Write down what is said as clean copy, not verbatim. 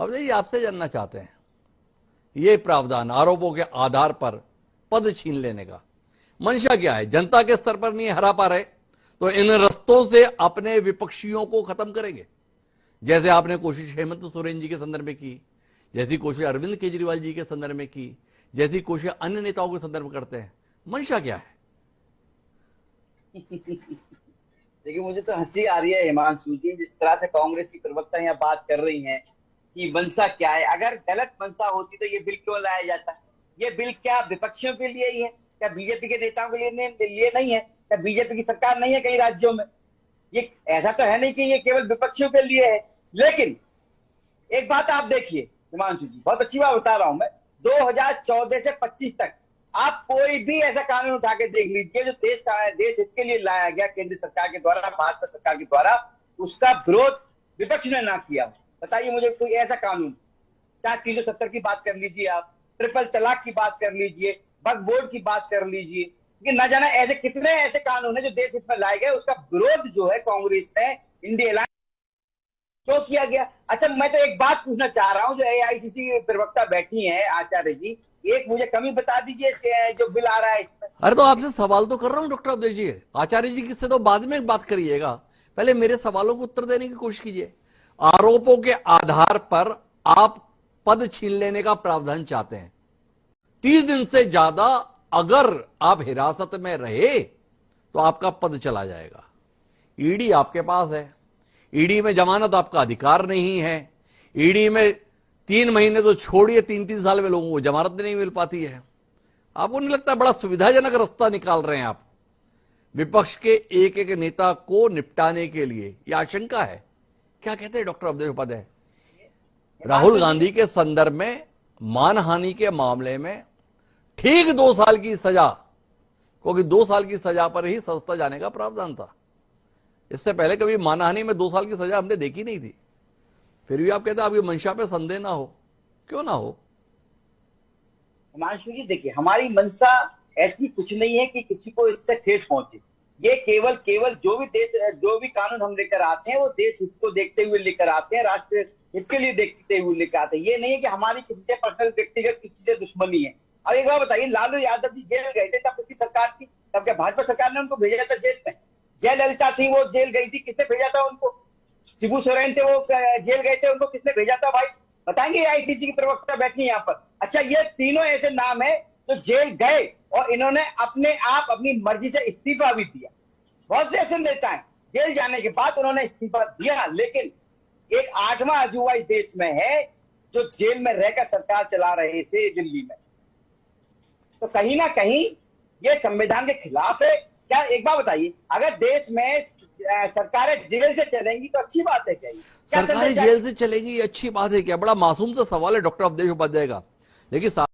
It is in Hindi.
अब ये आपसे जानना चाहते हैं, ये प्रावधान आरोपों के आधार पर पद छीन लेने का मंशा क्या है? जनता के स्तर पर नहीं हरा पा रहे तो इन रस्तों से अपने विपक्षियों को खत्म करेंगे, जैसे आपने कोशिश हेमंत सोरेन जी के संदर्भ में की, जैसी कोशिश अरविंद केजरीवाल जी के संदर्भ में की, जैसी कोशिश अन्य नेताओं के संदर्भ में करते हैं। मंशा क्या है? देखिए, मुझे तो हंसी आ रही है हिमांशु जी, जिस तरह से कांग्रेस की प्रवक्ता यहाँ बात कर रही हैं कि मंशा क्या है। अगर गलत मंशा होती तो ये बिल क्यों लाया जाता? ये बिल क्या विपक्षियों के लिए ही है? क्या बीजेपी के नेताओं के लिए नहीं है? क्या बीजेपी की सरकार नहीं है कई राज्यों में? ये ऐसा तो है नहीं कि ये केवल विपक्षियों के लिए है। लेकिन एक बात आप देखिए हिमांशु जी, बहुत अच्छी बात बता रहा हूं मैं। 2014 से 25 तक आप कोई भी ऐसा कानून उठा के देख लीजिए जो देश हित के लिए लाया गया केंद्र सरकार के द्वारा, भाजपा सरकार के द्वारा, उसका विरोध विपक्ष ने ना किया। बताइए मुझे कोई ऐसा कानून। चाहे 370 की बात कर लीजिए, आप ट्रिपल तलाक की बात कर लीजिए, वक्फ बोर्ड की बात कर लीजिए, कि ना जाना ऐसे कितने ऐसे कानून है जो देश हित में लाए गए, उसका विरोध जो है कांग्रेस ने इंडिया क्यों किया गया। अच्छा, मैं तो एक बात पूछना चाह रहा हूं, जो एआईसीसी प्रवक्ता बैठी हैं आचार्य जी, एक मुझे कमी बता दीजिए जो बिल आ रहा है इसमें। अरे तो आपसे सवाल तो कर रहा हूं डॉक्टर अवधेश जी, आचार्य जी से तो बाद में बात करिएगा, पहले मेरे सवालों को उत्तर देने की कोशिश कीजिए। आरोपों के आधार पर आप पद छीन लेने का प्रावधान चाहते हैं। 30 दिन से ज्यादा अगर आप हिरासत में रहे तो आपका पद चला जाएगा। ईडी आपके पास है, ईडी में जमानत आपका अधिकार नहीं है। ईडी में 3 महीने तो छोड़िए, 3-3 साल में लोगों को जमानत नहीं मिल पाती है। आपको नहीं लगता बड़ा सुविधाजनक रास्ता निकाल रहे हैं आप विपक्ष के एक एक नेता को निपटाने के लिए? यह आशंका है। क्या कहते हैं डॉक्टर अवधेश उपाध्याय? राहुल गांधी के संदर्भ में मानहानि के मामले में ठीक 2 साल की सजा, क्योंकि 2 साल की सजा पर ही सस्ता जाने का प्रावधान था। इससे पहले कभी मानहानि में 2 साल की सजा हमने देखी नहीं थी। फिर भी आप कहते हैं आपकी मंशा पे संदेह ना हो, क्यों ना हो? हिमांशु जी देखिए, हमारी मंशा ऐसी कुछ नहीं है कि किसी को इससे ठेस पहुंचे। ये केवल जो भी कानून हम लेकर आते हैं वो देश हित को देखते हुए लेकर आते हैं, राष्ट्र हित के लिए देखते हुए लेकर आते हैं। ये नहीं है कि हमारी किसी से पर्सनल व्यक्तिगत किसी से दुश्मनी है। अब एक बार बताइए, लालू यादव जी जेल गए थे, तब किसकी सरकार थी? तब क्या भाजपा सरकार ने उनको भेजा था जेल में? जयललिता थी, वो जेल गई थी, किसने भेजा था उनको? शिबू सोरेन थे, वो जेल गए थे, उनको किसने भेजा था भाई? बताएंगे आईसीसी की प्रवक्ता बैठी यहाँ पर। अच्छा, ये तीनों ऐसे नाम है जो जेल गए और इन्होंने अपने आप अपनी मर्जी से इस्तीफा भी दिया। बहुत से ऐसे नेता हैं जेल जाने के बाद उन्होंने इस्तीफा दिया, लेकिन एक 8वां अजूबा इस देश में है जो जेल में रहकर सरकार चला रहे थे दिल्ली में। तो कहीं ना कहीं ये संविधान के खिलाफ है। क्या एक बात बताइए, अगर देश में सरकारें जेल से चलेंगी तो अच्छी बात है क्या? सरकारें जेल से चलेंगी अच्छी बात है क्या? बड़ा मासूम सा सवाल है डॉक्टर अवधेश उपाध्याय का, लेकिन